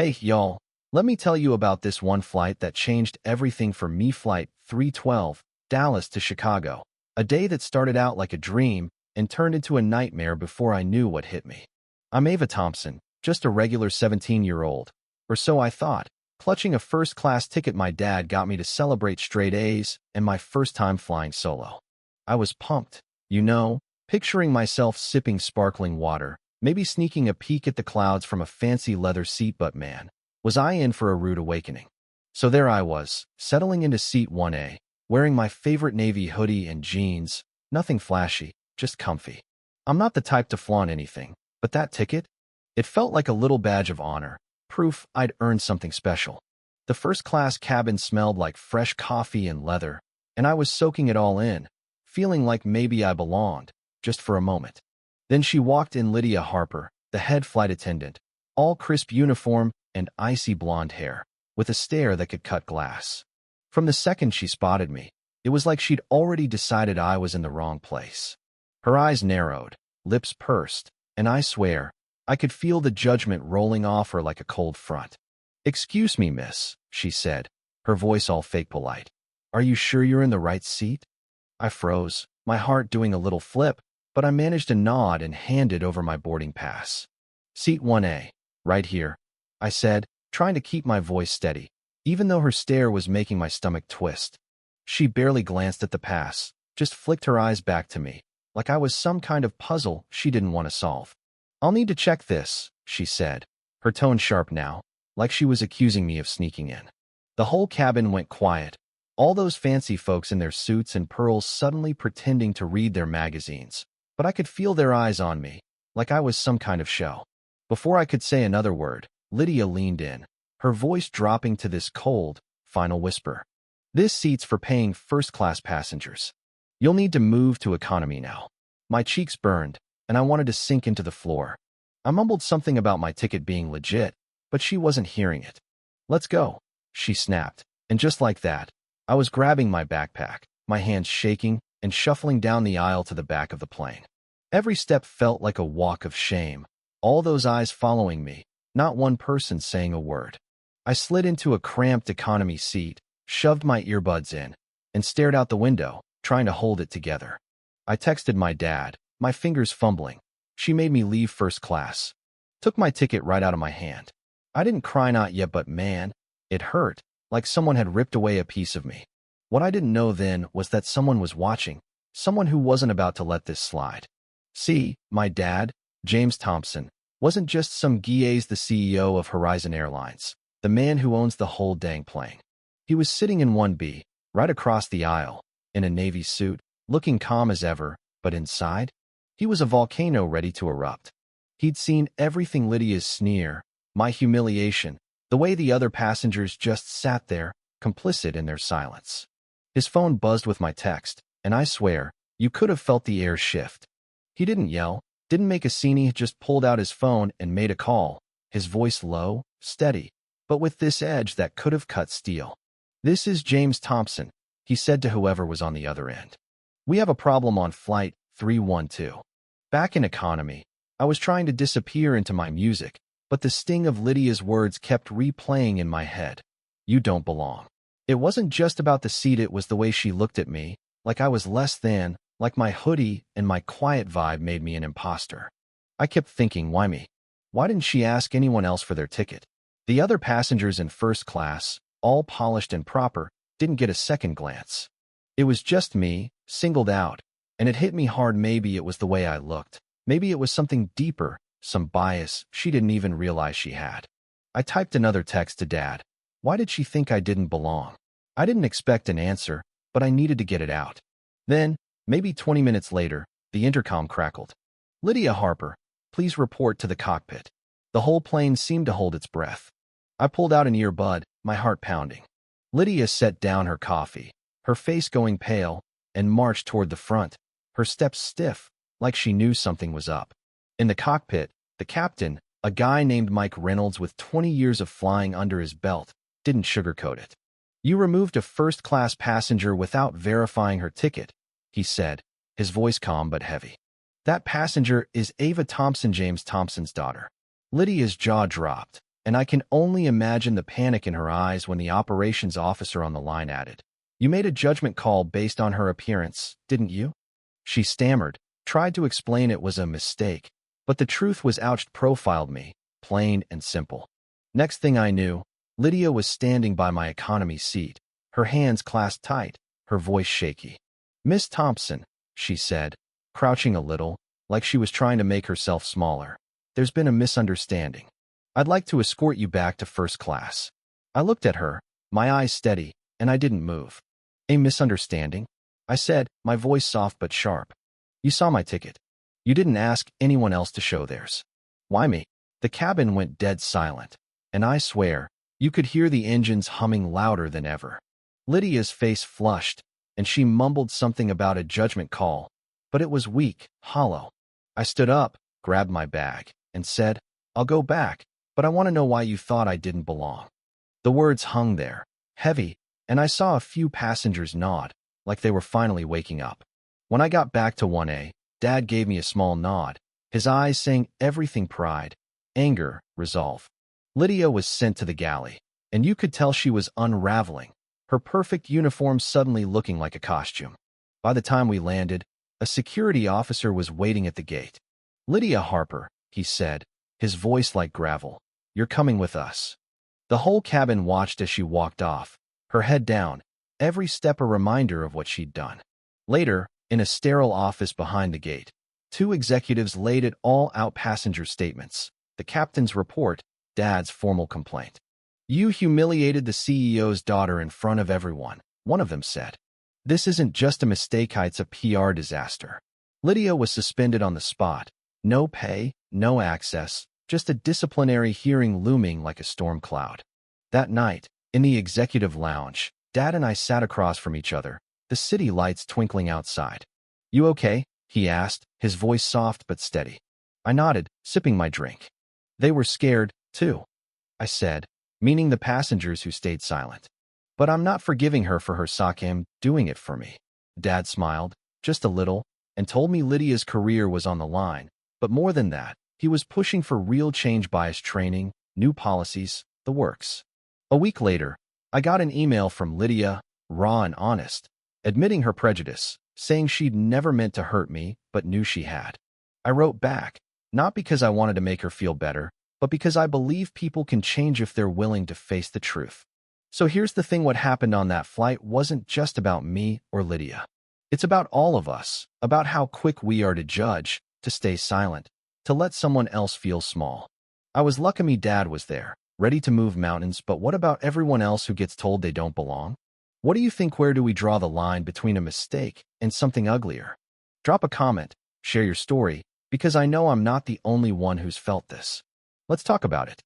Hey, y'all, let me tell you about this one flight that changed everything for me. Flight 312, Dallas to Chicago. A day that started out like a dream and turned into a nightmare before I knew what hit me. I'm Ava Thompson, just a regular 17-year-old, or so I thought, clutching a first-class ticket my dad got me to celebrate straight A's and my first time flying solo. I was pumped, picturing myself sipping sparkling water, maybe sneaking a peek at the clouds from a fancy leather seat. But man, was I in for a rude awakening. So there I was, settling into seat 1A, wearing my favorite navy hoodie and jeans, nothing flashy, just comfy. I'm not the type to flaunt anything, but that ticket? It felt like a little badge of honor, proof I'd earned something special. The first-class cabin smelled like fresh coffee and leather, and I was soaking it all in, feeling like maybe I belonged, just for a moment. Then she walked in, Lydia Harper, the head flight attendant, all crisp uniform and icy blonde hair, with a stare that could cut glass. From the second she spotted me, it was like she'd already decided I was in the wrong place. Her eyes narrowed, lips pursed, and I swear, I could feel the judgment rolling off her like a cold front. "Excuse me, miss," she said, her voice all fake polite. "Are you sure you're in the right seat?" I froze, my heart doing a little flip, but I managed to nod and handed over my boarding pass. "Seat 1A, right here," I said, trying to keep my voice steady, even though her stare was making my stomach twist. She barely glanced at the pass, just flicked her eyes back to me, like I was some kind of puzzle she didn't want to solve. "I'll need to check this," she said, her tone sharp now, like she was accusing me of sneaking in. The whole cabin went quiet, all those fancy folks in their suits and pearls suddenly pretending to read their magazines. But I could feel their eyes on me, like I was some kind of show. Before I could say another word, Lydia leaned in, her voice dropping to this cold, final whisper. "This seat's for paying first-class passengers. You'll need to move to economy now." My cheeks burned, and I wanted to sink into the floor. I mumbled something about my ticket being legit, but she wasn't hearing it. "Let's go," she snapped, and just like that, I was grabbing my backpack, my hands shaking, and shuffling down the aisle to the back of the plane. Every step felt like a walk of shame, all those eyes following me, not one person saying a word. I slid into a cramped economy seat, shoved my earbuds in, and stared out the window, trying to hold it together. I texted my dad, my fingers fumbling. She made me leave first class. Took my ticket right out of my hand. I didn't cry, not yet, but man, it hurt, like someone had ripped away a piece of me. What I didn't know then was that someone was watching, someone who wasn't about to let this slide. See, my dad, James Thompson, wasn't just some guy, the CEO of Horizon Airlines, the man who owns the whole dang plane. He was sitting in 1B, right across the aisle, in a navy suit, looking calm as ever, but inside, he was a volcano ready to erupt. He'd seen everything: Lydia's sneer, my humiliation, the way the other passengers just sat there, complicit in their silence. His phone buzzed with my text, and I swear, you could have felt the air shift. He didn't yell, didn't make a scene, he just pulled out his phone and made a call, his voice low, steady, but with this edge that could have cut steel. "This is James Thompson," he said to whoever was on the other end. "We have a problem on flight 312. Back in economy, I was trying to disappear into my music, but the sting of Lydia's words kept replaying in my head. "You don't belong." It wasn't just about the seat, it was the way she looked at me, like I was less than, like my hoodie and my quiet vibe made me an imposter. I kept thinking, why me? Why didn't she ask anyone else for their ticket? The other passengers in first class, all polished and proper, didn't get a second glance. It was just me, singled out, and it hit me hard. Maybe it was the way I looked. Maybe it was something deeper, some bias she didn't even realize she had. I typed another text to Dad. Why did she think I didn't belong? I didn't expect an answer, but I needed to get it out. Then, maybe 20 minutes later, the intercom crackled. "Lydia Harper, please report to the cockpit." The whole plane seemed to hold its breath. I pulled out an earbud, my heart pounding. Lydia set down her coffee, her face going pale, and marched toward the front, her steps stiff, like she knew something was up. In the cockpit, the captain, a guy named Mike Reynolds with 20 years of flying under his belt, didn't sugarcoat it. "You removed a first-class passenger without verifying her ticket," he said, his voice calm but heavy. "That passenger is Ava Thompson, James Thompson's daughter." Lydia's jaw dropped. and I can only imagine the panic in her eyes when the operations officer on the line added, "You made a judgment call based on her appearance, didn't you?" She stammered, tried to explain it was a mistake, but the truth was ouched profiled me, plain and simple. Next thing I knew, Lydia was standing by my economy seat, her hands clasped tight, her voice shaky. "Miss Thompson," she said, crouching a little, like she was trying to make herself smaller. "There's been a misunderstanding. I'd like to escort you back to first class." I looked at her, my eyes steady, and I didn't move. "A misunderstanding?" I said, my voice soft but sharp. "You saw my ticket. You didn't ask anyone else to show theirs." "Why me?" The cabin went dead silent, and I swear, you could hear the engines humming louder than ever. Lydia's face flushed, and she mumbled something about a judgment call, but it was weak, hollow. I stood up, grabbed my bag, and said, "I'll go back, but I want to know why you thought I didn't belong." The words hung there, heavy, and I saw a few passengers nod, like they were finally waking up. When I got back to 1A, Dad gave me a small nod, his eyes saying everything: pride, anger, resolve. Lydia was sent to the galley, and you could tell she was unraveling, her perfect uniform suddenly looking like a costume. By the time we landed, a security officer was waiting at the gate. "Lydia Harper," he said, his voice like gravel, "you're coming with us." The whole cabin watched as she walked off, her head down, every step a reminder of what she'd done. Later, in a sterile office behind the gate, two executives laid it all out: passenger statements, the captain's report, Dad's formal complaint. "You humiliated the CEO's daughter in front of everyone," one of them said. "This isn't just a mistake, it's a PR disaster." Lydia was suspended on the spot. No pay, no access, just a disciplinary hearing looming like a storm cloud. That night, in the executive lounge, Dad and I sat across from each other, the city lights twinkling outside. "You okay?" he asked, his voice soft but steady. I nodded, sipping my drink. "They were scared, too," I said, meaning the passengers who stayed silent. "But I'm not forgiving her for her sake doing it for me." Dad smiled, just a little, and told me Lydia's career was on the line, but more than that, he was pushing for real change: bias training, new policies, the works. A week later, I got an email from Lydia, raw and honest, admitting her prejudice, saying she'd never meant to hurt me, but knew she had. I wrote back, not because I wanted to make her feel better, but because I believe people can change if they're willing to face the truth. So here's the thing: what happened on that flight wasn't just about me or Lydia. It's about all of us, about how quick we are to judge, to stay silent, to let someone else feel small. I was lucky me Dad was there, ready to move mountains, but what about everyone else who gets told they don't belong? What do you think? Where do we draw the line between a mistake and something uglier? Drop a comment, share your story, because I know I'm not the only one who's felt this. Let's talk about it.